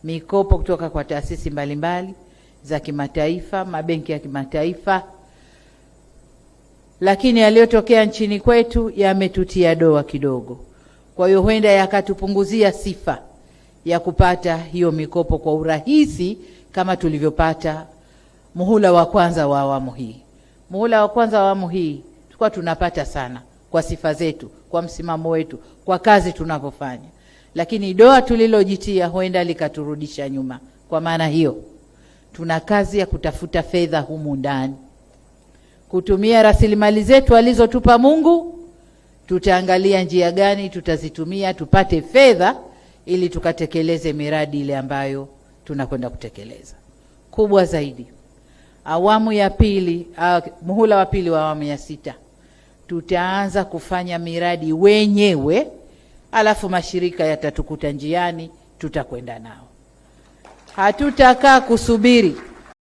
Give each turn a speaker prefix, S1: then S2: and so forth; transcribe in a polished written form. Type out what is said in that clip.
S1: mikopo kutoka kwa taasisi mbalimbali za kimataifa, mabenki ya kimataifa, lakini yaliyotokea nchini kwetu yametutia doa kidogo. Kwa hiyo huenda yakatupunguzia sifa ya kupata hiyo mikopo kwa urahisi kama tulivyopata muhula wa kwanza wa awamu hii. Muhula wa kwanza wa awamu hii tulikuwa tunapata sana kwa sifa zetu, kwa msimamo wetu, kwa kazi tunavyofanya. Lakini doa tulilojitia huenda likaturudisha nyuma. Kwa maana hiyo, tuna kazi ya kutafuta fedha humu ndani. Kutumia rasilimali zetu alizotupa Mungu, tutaangalia njia gani tutazitumia tupate fedha ili tukatekeleze miradi ile ambayo tunakwenda kutekeleza. Kubwa zaidi, awamu ya pili, muhula wa pili wa awamu ya 6, tutaanza kufanya miradi wenyewe, alafu mashirika yatatukuta njiani, tutakwenda nao. Hatutakaa kusubiri